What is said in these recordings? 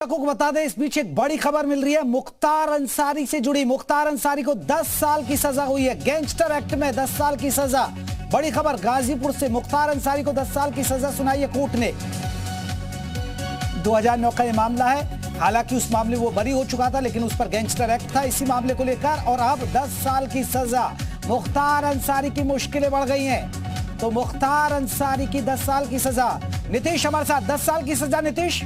को बता दें, इस बीच एक बड़ी खबर मिल रही है मुख्तार अंसारी से जुड़ी। मुख्तार अंसारी को 10 साल की सजा हुई है। गैंगस्टर एक्ट में 10 साल की सजा। बड़ी खबर गाजीपुर से, मुख्तार अंसारी को 10 साल की सजा सुनाई है कोर्ट ने। 2009 का यह मामला है। हालांकि उस मामले वो बरी हो चुका था, लेकिन उस पर गैंगस्टर एक्ट था इसी मामले को लेकर, और अब 10 साल की सजा। मुख्तार अंसारी की मुश्किलें बढ़ गई हैं। तो मुख्तार अंसारी की 10 साल की सजा। नीतीश हमारे साथ। 10 साल की सजा नीतीश।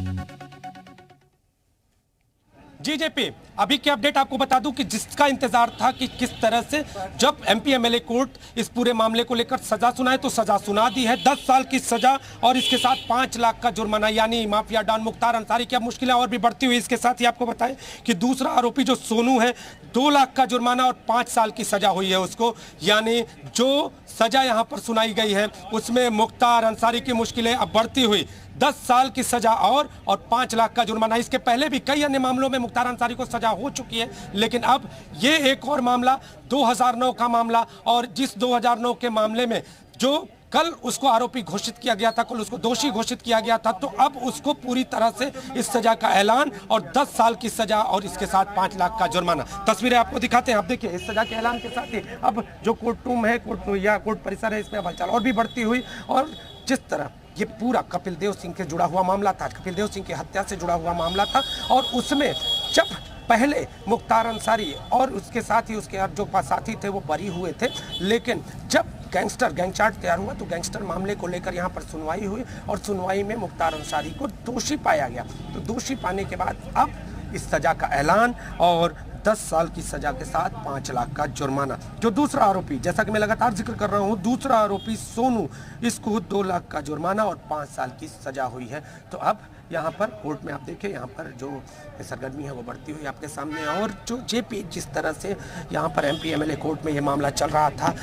जी जेपी, अभी की अपडेट आपको बता दूं कि जिसका इंतजार था कि किस तरह से जब एमपी एमएलए कोर्ट इस पूरे मामले को लेकर सजा सुनाए तो सजा सुना दी है। 10 साल की सजा और इसके साथ 5 लाख का जुर्माना, यानी माफिया डॉन मुख्तार अंसारी की अब मुश्किलें और भी बढ़ती हुई। इसके साथ ही आपको बताएं कि दूसरा आरोपी जो सोनू है, 2 लाख का जुर्माना और 5 साल की सजा हुई है उसको। यानी जो सजा यहां पर सुनाई गई है उसमें मुख्तार अंसारी की मुश्किलें अब बढ़ती हुई। 10 साल की सजा और 5 लाख का जुर्माना। इसके पहले भी कई अन्य मामलों में मुख्तार अंसारी को सजा हो चुकी है, लेकिन अब ये एक और मामला 2009 का मामला, और जिस 2009 के मामले में जो कल उसको आरोपी घोषित किया गया था, कल उसको दोषी घोषित किया गया था, तो अब उसको पूरी तरह से इस सजा का ऐलान और 10 साल की सजा और इसके साथ 5 लाख का जुर्माना। तस्वीरें आपको दिखाते हैं। आप देखिए, इस सजा के ऐलान के साथ ही अब जो कोर्ट रूम है, कोर्ट परिसर है, इसमें हलचल और भी बढ़ती हुई। और जिस तरह ये पूरा कपिल देव सिंह के जुड़ा हुआ मामला था, कपिल देव सिंह की हत्या से जुड़ा हुआ मामला था, और उसमें जब पहले मुख्तार अंसारी और उसके साथ ही उसके जो साथी थे वो बरी हुए थे, लेकिन जब गैंग चार्ट तैयार हुआ तो गैंगस्टर मामले को लेकर यहाँ पर सुनवाई हुई और सुनवाई में मुख्तार अंसारी को दोषी पाया गया। तो दोषी पाने के बाद अब इस सजा का ऐलान और 10 साल की सजा के साथ 5 लाख का जुर्माना। जो दूसरा आरोपी, जैसा कि मैं लगातार जिक्र कर रहा हूं, दूसरा आरोपी सोनू, इसको 2 लाख का जुर्माना और 5 साल की सजा हुई है। तो अब यहाँ पर कोर्ट में आप देखिए, यहाँ पर जो सरगर्मी है वो बढ़ती हुई आपके सामने। और जो जेपी, जिस तरह से यहाँ पर एमपी एमएलए कोर्ट में ये मामला चल रहा था,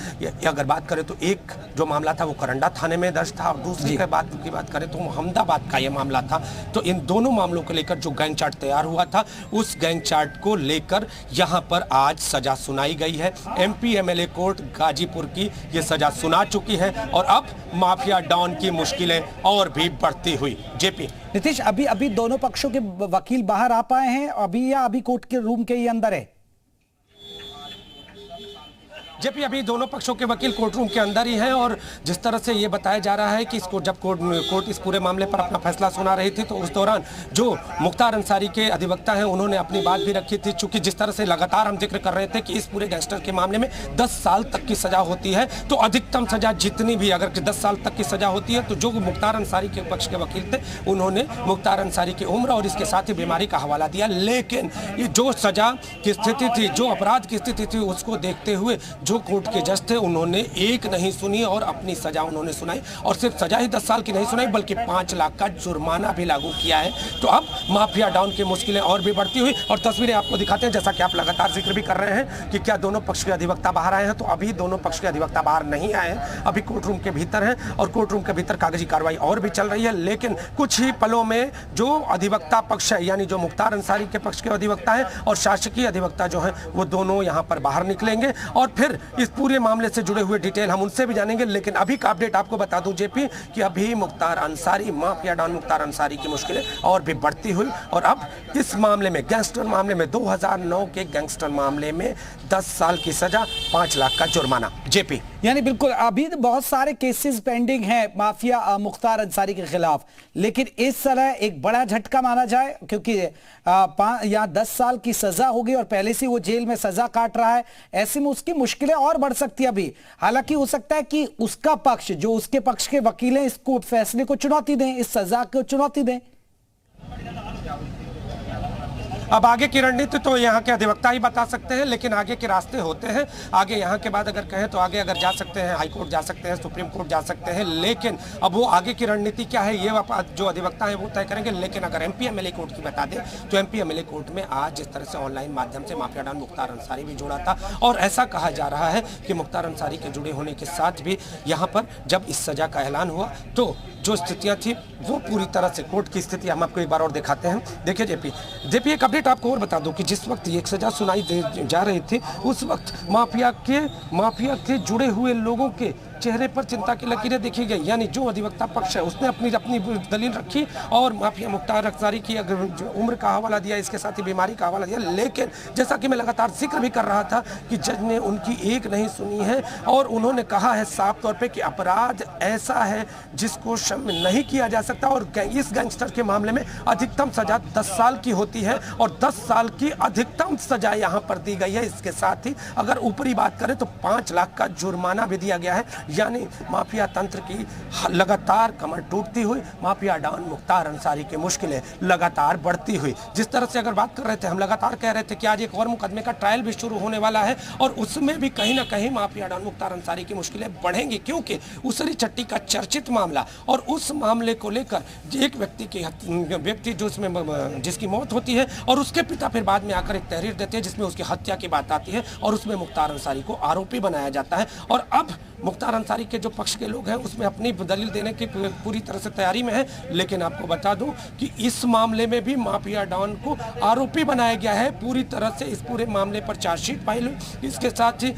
अगर बात करें तो एक जो मामला था वो करंडा थाने में दर्ज था, और दूसरी की बात करें तो अहमदाबाद का ये मामला था। तो इन दोनों मामलों को लेकर जो गैंग चार्ट तैयार हुआ था, उस गैंग चार्ट को लेकर यहाँ पर आज सजा सुनाई गई है। एमपी एमएलए कोर्ट गाजीपुर की ये सजा सुना चुकी है, और अब माफिया डॉन की मुश्किलें और भी बढ़ती हुई। जेपी नीतीश, अभी दोनों पक्षों के वकील बाहर आ पाए हैं अभी, या अभी कोर्ट के रूम के ही अंदर है? जेपी, अभी दोनों पक्षों के वकील कोर्ट रूम के अंदर ही हैं, और जिस तरह से ये बताया जा रहा है कि इसको जब कोर्ट इस पूरे मामले पर अपना फैसला सुना रही थी, तो उस दौरान जो मुख्तार अंसारी के अधिवक्ता हैं उन्होंने अपनी बात भी रखी थी। चूंकि जिस तरह से लगातार हम जिक्र कर रहे थे कि इस पूरे गैंगस्टर के मामले में 10 साल तक की सजा होती है, तो अधिकतम सजा जितनी भी, अगर 10 साल तक की सजा होती है, तो जो मुख्तार अंसारी के पक्ष के वकील थे उन्होंने मुख्तार अंसारी की उम्र और इसके साथ ही बीमारी का हवाला दिया। लेकिन ये जो सजा की स्थिति थी, जो अपराध की स्थिति थी, उसको देखते हुए जो कोर्ट के जज थे उन्होंने एक नहीं सुनी और अपनी सजा उन्होंने सुनाई, और सिर्फ सजा ही 10 साल की नहीं सुनाई बल्कि 5 लाख का जुर्माना भी लागू किया है। तो अब माफिया डॉन की मुश्किलें और भी बढ़ती हुई। और तस्वीरें आपको दिखाते हैं, जैसा कि आप लगातार जिक्र भी कर रहे हैं कि क्या दोनों पक्ष के अधिवक्ता बाहर आए हैं, तो अभी दोनों पक्ष के अधिवक्ता बाहर नहीं आए हैं, अभी कोर्ट रूम के भीतर हैं, और कोर्ट रूम के भीतर कागजी कार्रवाई और भी चल रही है। लेकिन कुछ ही पलों में जो अधिवक्ता पक्ष है, यानी जो मुख्तार अंसारी के पक्ष के अधिवक्ता है और शासकीय अधिवक्ता जो है, वो दोनों यहाँ पर बाहर निकलेंगे, और फिर इस पूरे मामले से जुड़े हुए डिटेल हम उनसे भी जानेंगे। लेकिन अभी का अपडेट आपको बता दूं जेपी कि अभी मुख्तार अंसारी, माफिया डॉन मुख्तार अंसारी की मुश्किलें और भी बढ़ती हुई, और अब इस मामले में, गैंगस्टर मामले में, 2009 के गैंगस्टर मामले में 10 साल की सजा, 5 लाख का जुर्माना। जेपी, यानी बिल्कुल अभी तो बहुत सारे केसेस पेंडिंग हैं माफिया मुख्तार अंसारी के खिलाफ, लेकिन इस तरह एक बड़ा झटका माना जाए, क्योंकि यहाँ 10 साल की सजा होगी और पहले से वो जेल में सजा काट रहा है, ऐसे में उसकी मुश्किलें और बढ़ सकती है अभी। हालांकि हो सकता है कि उसका पक्ष, जो उसके पक्ष के वकील हैं, इसको फैसले को चुनौती दें, इस सजा को चुनौती दें। अब आगे की रणनीति तो यहाँ के अधिवक्ता ही बता सकते हैं, लेकिन आगे के रास्ते होते हैं। आगे यहाँ के बाद अगर कहें तो आगे अगर जा सकते हैं, हाई कोर्ट जा सकते हैं, सुप्रीम कोर्ट जा सकते हैं, लेकिन अब वो आगे की रणनीति क्या है ये जो अधिवक्ता है वो तय करेंगे। लेकिन अगर एमपी एमएलए कोर्ट की बता दें तो एमपी एमएलए कोर्ट में आज जिस तरह से ऑनलाइन माध्यम से माफिया डॉन मुख्तार अंसारी भी जुड़ा था, और ऐसा कहा जा रहा है कि मुख्तार अंसारी के जुड़े होने के साथ भी यहाँ पर जब इस सजा का ऐलान हुआ तो जो स्थितियां थी वो पूरी तरह से, कोर्ट की स्थिति हम आपको एक बार और दिखाते हैं। देखिए जेपी एक अपडेट आपको और बता दूं कि जिस वक्त ये सजा सुनाई जा रही थी, उस वक्त माफिया के जुड़े हुए लोगों के चेहरे पर चिंता की लकीरें देखी गई। यानी जो अधिवक्ता पक्ष है उसने अपनी अपनी दलील रखी और माफिया मुख्तार अंसारी की अगर उम्र का हवाला दिया, इसके साथ ही बीमारी का हवाला दिया। लेकिन जैसा कि मैं लगातार जिक्र भी कर रहा था कि जज ने उनकी एक नहीं सुनी है और उन्होंने कहा है साफ तौर पे कि अपराध ऐसा है जिसको क्षम्य नहीं किया जा सकता और इस गैंगस्टर के मामले में अधिकतम सजा 10 साल की होती है और 10 साल की अधिकतम सजा यहां पर दी गई है। इसके साथ ही अगर ऊपरी बात करें तो 5 लाख का जुर्माना भी दिया गया है। यानी माफिया तंत्र की लगातार कमर टूटती हुई, माफिया डॉन मुख्तार अंसारी की मुश्किलें लगातार बढ़ती हुई। जिस तरह से अगर बात कर रहे थे, हम लगातार कह रहे थे कि आज एक और मुकदमे का ट्रायल भी शुरू होने वाला है और उसमें भी कहीं ना कहीं माफिया डॉन मुख्तार अंसारी की मुश्किलें बढ़ेंगी, क्योंकि उसरी चट्टी का चर्चित मामला और उस मामले को लेकर एक व्यक्ति जो इसमें जिसकी मौत होती है और उसके पिता फिर बाद में आकर एक तहरीर देते हैं जिसमें उसकी हत्या की बात आती है और उसमें मुख्तार अंसारी को आरोपी बनाया जाता है। और अब मुख्तार अंसारी के जो पक्ष के लोग हैं उसमें अपनी दलील देने की पूरी तरह से तैयारी में है। लेकिन आपको बता दूं कि इस मामले में भी माफिया डॉन को आरोपी बनाया गया है पूरी तरह से। इस पूरे मामले पर चार्जशीट फाइल हुई, इसके साथ ही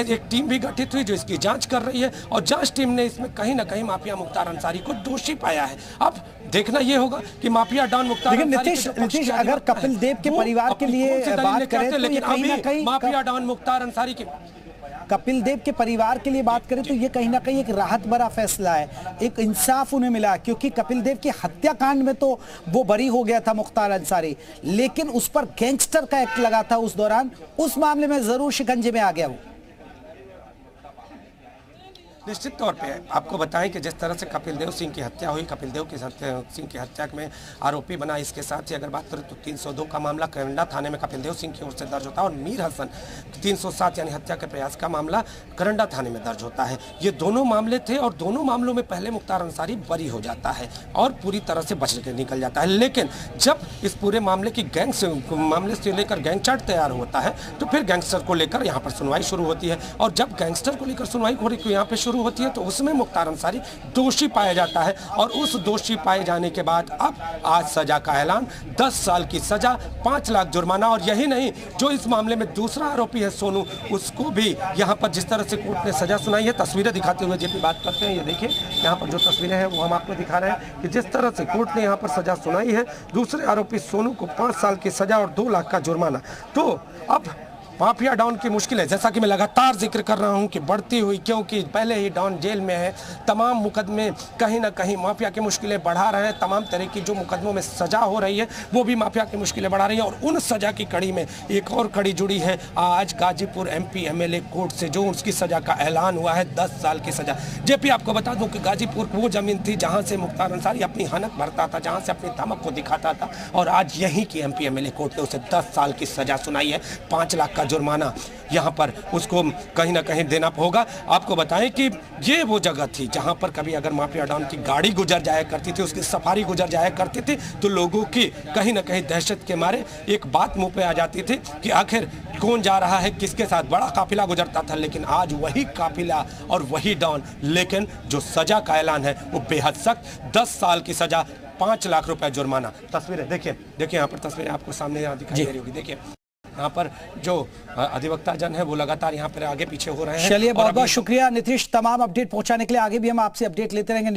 एक टीम भी गठित हुई जो इसकी जांच कर रही है और जांच टीम ने इसमें कहीं ना कहीं माफिया मुख्तार अंसारी को दोषी पाया है। अब देखना यह होगा कि माफिया डॉन मुख्तार नीतीश अगर कपिल देव के परिवार के लिए बात करें तो लेकिन अभी माफिया डॉन मुख्तार अंसारी के कपिल देव के परिवार के लिए बात करें तो ये कहीं ना कहीं एक राहत भरा फैसला है, एक इंसाफ उन्हें मिला, क्योंकि कपिल देव के हत्याकांड में तो वो बरी हो गया था मुख्तार अंसारी, लेकिन उस पर गैंगस्टर का एक्ट लगा था उस दौरान, उस मामले में जरूर शिकंजे में आ गया वो। निश्चित तौर पे आपको बताएं कि जिस तरह से कपिल देव सिंह की हत्या हुई, कपिल देव सिंह की हत्या में आरोपी बना। इसके साथ ही अगर बात करें तो 302 का मामला करंडा थाने में कपिल देव सिंह की ओर से दर्ज होता है और मीर हसन 307 यानी हत्या के प्रयास का मामला करंडा थाने में दर्ज होता है। ये दोनों मामले थे और दोनों मामलों में पहले मुख्तार अंसारी बरी हो जाता है और पूरी तरह से बच के निकल जाता है। लेकिन जब इस पूरे मामले की मामले से लेकर गैंग चार्ट तैयार होता है तो फिर गैंगस्टर को लेकर यहाँ पर सुनवाई शुरू होती है और जब गैंगस्टर को लेकर सुनवाई यहाँ पे शुरू होती है तो उसमें मुख्तार अंसारी दोषी पाया जाता है और उस दोषी पाए जाने के बाद अब आज सजा का ऐलान, 10 साल की सजा, 5 लाख जुर्माना। और यही नहीं, जो इस मामले में दूसरा आरोपी है सोनू, उसको भी यहाँ पर जिस तरह से कोर्ट ने सजा सुनाई है, तस्वीरें दिखाते हुए जेपी बात करते हैं। ये देखिए यहाँ पर जो तस्वीरें हैं वो हम आपको दिखा रहे हैं कि जिस तरह से कोर्ट ने यहाँ पर सजा सुनाई है दूसरे आरोपी सोनू को 5 साल की सजा और 2 लाख का जुर्माना। तो अब माफिया डॉन की मुश्किल है, जैसा कि मैं लगातार जिक्र कर रहा हूं कि बढ़ती हुई, क्योंकि पहले ही डॉन जेल में है, तमाम मुकदमे कहीं ना कहीं माफिया की मुश्किलें बढ़ा रहे हैं। तमाम तरह की जो मुकदमों में सजा हो रही है वो भी माफिया की मुश्किलें बढ़ा रही है और उन सजा की कड़ी में एक और कड़ी जुड़ी है आज गाजीपुर MP MLA कोर्ट से, जो उसकी सजा का ऐलान हुआ है 10 साल की सजा। जेपी आपको बता दूं कि गाजीपुर वो जमीन थी जहां से मुख्तार अंसारी अपनी हनक भरता था, जहां से अपनी धमक को दिखाता था और आज यहीं की MP MLA कोर्ट ने उसे 10 साल की सजा सुनाई है, 5 लाख का जुर्माना यहां पर उसको कहीं ना कहीं देना होगा। आपको बताएं कि ये वो जगह थी जहां पर कभी अगर माफिया डॉन की गाड़ी गुजर जाया करती थी, उसकी सफारी गुजर जाया करती थी तो लोगों की कहीं ना कहीं दहशत के मारे एक बात मुंह पे आ जाती थी कि आखिर कौन जा रहा है, किसके साथ। बड़ा काफिला गुजरता था, लेकिन आज वही काफिला और वही डॉन, लेकिन जो सजा का ऐलान है वो बेहद सख्त, 10 साल की सजा, 5 लाख रुपए जुर्माना। तस्वीरें देखिए यहाँ पर तस्वीरें आपको सामने दिखाई दे रही होगी। देखिए यहाँ पर जो अधिवक्ता जन है वो लगातार यहाँ पर आगे पीछे हो रहे हैं। चलिए बहुत बहुत शुक्रिया नीतीश, तमाम अपडेट पहुंचाने के लिए। आगे भी हम आपसे अपडेट लेते रहेंगे।